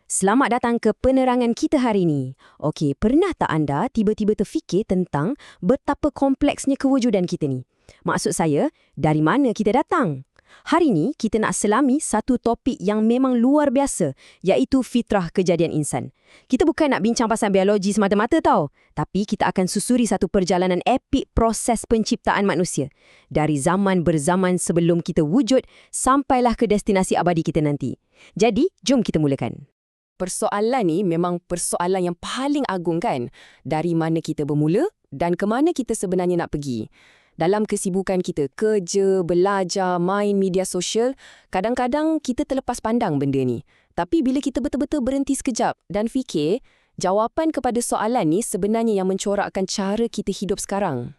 Selamat datang ke penerangan kita hari ini. Okey, pernah tak anda tiba-tiba terfikir tentang betapa kompleksnya kewujudan kita ni? Maksud saya, dari mana kita datang? Hari ini kita nak selami satu topik yang memang luar biasa, iaitu fitrah kejadian insan. Kita bukan nak bincang pasal biologi semata-mata tau, tapi kita akan susuri satu perjalanan epik proses penciptaan manusia. Dari zaman berzaman sebelum kita wujud, sampailah ke destinasi abadi kita nanti. Jadi, jom kita mulakan. Persoalan ni memang persoalan yang paling agung kan? Dari mana kita bermula dan ke mana kita sebenarnya nak pergi? Dalam kesibukan kita, kerja, belajar, main media sosial, kadang-kadang kita terlepas pandang benda ni. Tapi bila kita betul-betul berhenti sekejap dan fikir, jawapan kepada soalan ni sebenarnya yang mencorakkan cara kita hidup sekarang.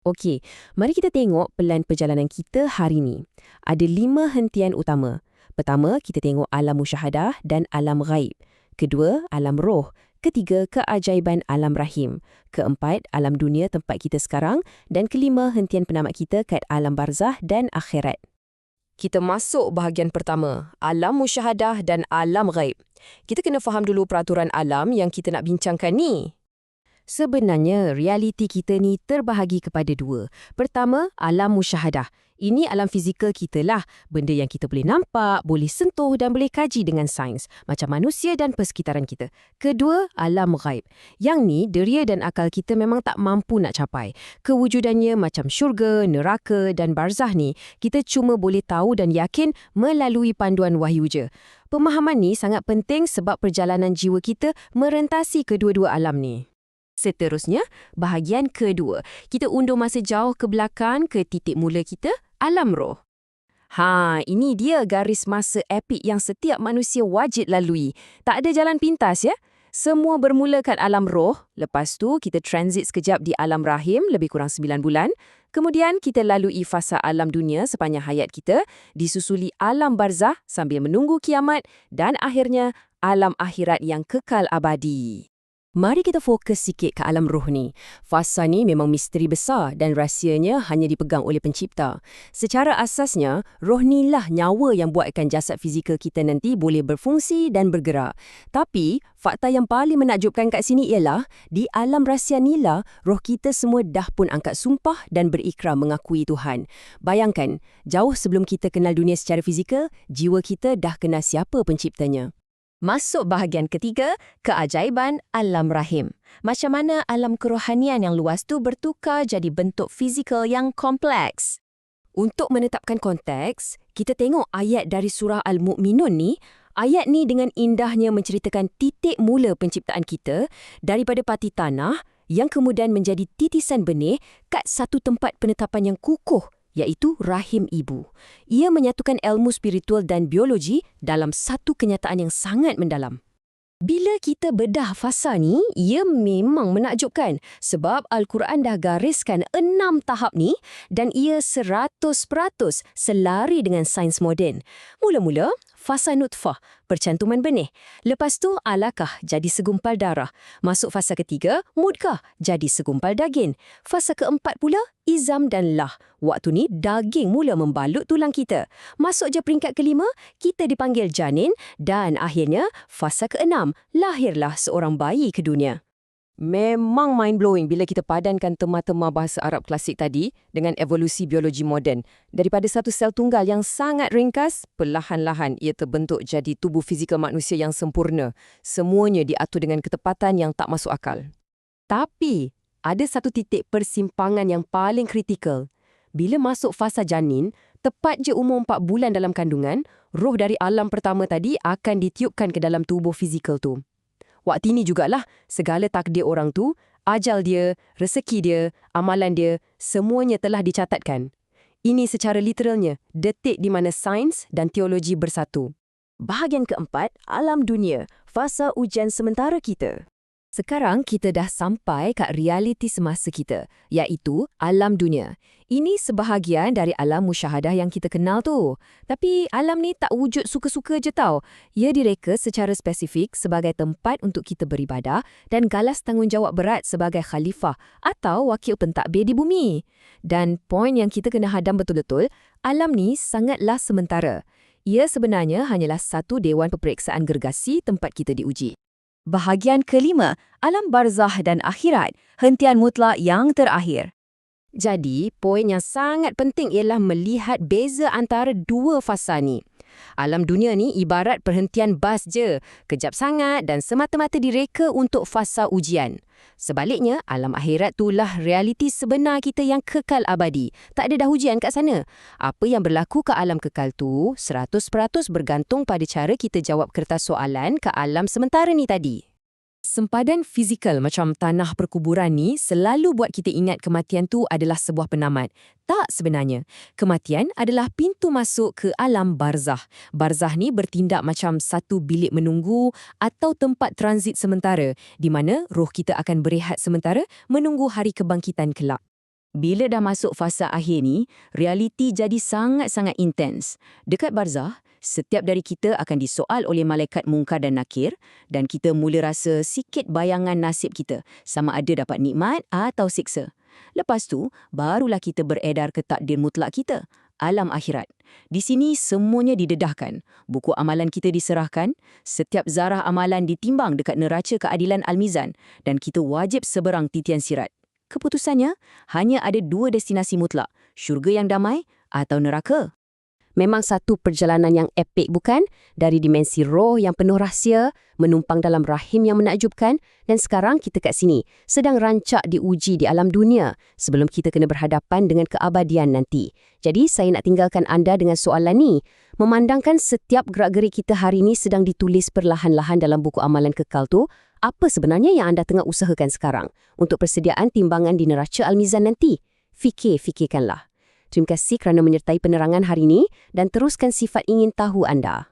Okey, mari kita tengok pelan perjalanan kita hari ini. Ada 5 hentian utama. Pertama, kita tengok alam musyahadah dan alam ghaib. Kedua, alam roh. Ketiga, keajaiban alam rahim. Keempat, alam dunia tempat kita sekarang. Dan kelima, hentian penamat kita kat alam barzah dan akhirat. Kita masuk bahagian pertama, alam musyahadah dan alam ghaib. Kita kena faham dulu peraturan alam yang kita nak bincangkan ni. Sebenarnya, realiti kita ni terbahagi kepada 2. Pertama, alam musyahadah. Ini alam fizikal kita lah. Benda yang kita boleh nampak, boleh sentuh dan boleh kaji dengan sains. Macam manusia dan persekitaran kita. Kedua, alam ghaib. Yang ni, deria dan akal kita memang tak mampu nak capai. Kewujudannya macam syurga, neraka dan barzah ni, kita cuma boleh tahu dan yakin melalui panduan wahyu je. Pemahaman ni sangat penting sebab perjalanan jiwa kita merentasi kedua-dua alam ni. Seterusnya, bahagian kedua. Kita undur masa jauh ke belakang ke titik mula kita, alam roh. Ini dia garis masa epik yang setiap manusia wajib lalui. Tak ada jalan pintas ya. Semua bermula kat alam roh. Lepas tu, kita transit sekejap di alam rahim, lebih kurang 9 bulan. Kemudian, kita lalui fasa alam dunia sepanjang hayat kita, disusuli alam barzah sambil menunggu kiamat, dan akhirnya, alam akhirat yang kekal abadi. Mari kita fokus sikit ke alam roh ni. Fasa ni memang misteri besar dan rahsianya hanya dipegang oleh pencipta. Secara asasnya, roh ni lah nyawa yang buatkan jasad fizikal kita nanti boleh berfungsi dan bergerak. Tapi, fakta yang paling menakjubkan kat sini ialah, di alam rahsia ni lah, roh kita semua dah pun angkat sumpah dan berikrar mengakui Tuhan. Bayangkan, jauh sebelum kita kenal dunia secara fizikal, jiwa kita dah kenal siapa penciptanya. Masuk bahagian ketiga, keajaiban alam rahim. Macam mana alam kerohanian yang luas tu bertukar jadi bentuk fizikal yang kompleks. Untuk menetapkan konteks, kita tengok ayat dari surah Al-Mu'minun ni. Ayat ni dengan indahnya menceritakan titik mula penciptaan kita daripada parti tanah yang kemudian menjadi titisan benih kat satu tempat penetapan yang kukuh, iaitu rahim ibu. Ia menyatukan ilmu spiritual dan biologi dalam satu kenyataan yang sangat mendalam. Bila kita bedah fasa ni, ia memang menakjubkan sebab Al-Quran dah gariskan 6 tahap ni dan ia 100% selari dengan sains moden. Mula-mula, fasa nutfah, percantuman benih. Lepas tu, alaqah, jadi segumpal darah. Masuk fasa ketiga, mudghah, jadi segumpal daging. Fasa keempat pula, izam dan lah. Waktu ni, daging mula membalut tulang kita. Masuk je peringkat kelima, kita dipanggil janin. Dan akhirnya, fasa keenam, lahirlah seorang bayi ke dunia. Memang mind-blowing bila kita padankan tema-tema bahasa Arab klasik tadi dengan evolusi biologi moden. Daripada satu sel tunggal yang sangat ringkas, perlahan-lahan ia terbentuk jadi tubuh fizikal manusia yang sempurna. Semuanya diatur dengan ketepatan yang tak masuk akal. Tapi, ada satu titik persimpangan yang paling kritikal. Bila masuk fasa janin, tepat je umur 4 bulan dalam kandungan, roh dari alam pertama tadi akan ditiupkan ke dalam tubuh fizikal tu. Waktu ini jugalah segala takdir orang tu, ajal dia, rezeki dia, amalan dia, semuanya telah dicatatkan. Ini secara literalnya detik di mana sains dan teologi bersatu. Bahagian keempat, alam dunia, fasa ujian sementara kita. Sekarang kita dah sampai kat realiti semasa kita, iaitu alam dunia. Ini sebahagian dari alam musyahadah yang kita kenal tu. Tapi alam ni tak wujud suka-suka je tau. Ia direka secara spesifik sebagai tempat untuk kita beribadah dan galas tanggungjawab berat sebagai khalifah atau wakil pentadbir di bumi. Dan poin yang kita kena hadam betul-betul, alam ni sangatlah sementara. Ia sebenarnya hanyalah satu dewan peperiksaan gergasi tempat kita diuji. Bahagian kelima, alam barzah dan akhirat, hentian mutlak yang terakhir. Jadi, poin yang sangat penting ialah melihat beza antara dua fasa ni. Alam dunia ni ibarat perhentian bas je, kejap sangat dan semata-mata direka untuk fasa ujian. Sebaliknya, alam akhirat itulah realiti sebenar kita yang kekal abadi. Tak ada dah ujian kat sana. Apa yang berlaku ke alam kekal tu 100% bergantung pada cara kita jawab kertas soalan ke alam sementara ni tadi. Sempadan fizikal macam tanah perkuburan ni selalu buat kita ingat kematian tu adalah sebuah penamat. Tak sebenarnya. Kematian adalah pintu masuk ke alam barzah. Barzah ni bertindak macam satu bilik menunggu atau tempat transit sementara di mana roh kita akan berehat sementara menunggu hari kebangkitan kelak. Bila dah masuk fasa akhir ni, realiti jadi sangat-sangat intens. Dekat barzah, setiap dari kita akan disoal oleh malaikat Munkar dan Nakir dan kita mula rasa sikit bayangan nasib kita, sama ada dapat nikmat atau siksa. Lepas tu, barulah kita beredar ke takdir mutlak kita, alam akhirat. Di sini semuanya didedahkan. Buku amalan kita diserahkan, setiap zarah amalan ditimbang dekat neraca keadilan Al-Mizan dan kita wajib seberang titian sirat. Keputusannya, hanya ada dua destinasi mutlak, syurga yang damai atau neraka. Memang satu perjalanan yang epik bukan? Dari dimensi roh yang penuh rahsia, menumpang dalam rahim yang menakjubkan, dan sekarang kita kat sini, sedang rancak diuji di alam dunia sebelum kita kena berhadapan dengan keabadian nanti. Jadi saya nak tinggalkan anda dengan soalan ni. Memandangkan setiap gerak-gerik kita hari ini sedang ditulis perlahan-lahan dalam buku amalan kekal tu, apa sebenarnya yang anda tengah usahakan sekarang untuk persediaan timbangan di neraca Al-Mizan nanti? Fikirkanlah. Terima kasih kerana menyertai penerangan hari ini dan teruskan sifat ingin tahu anda.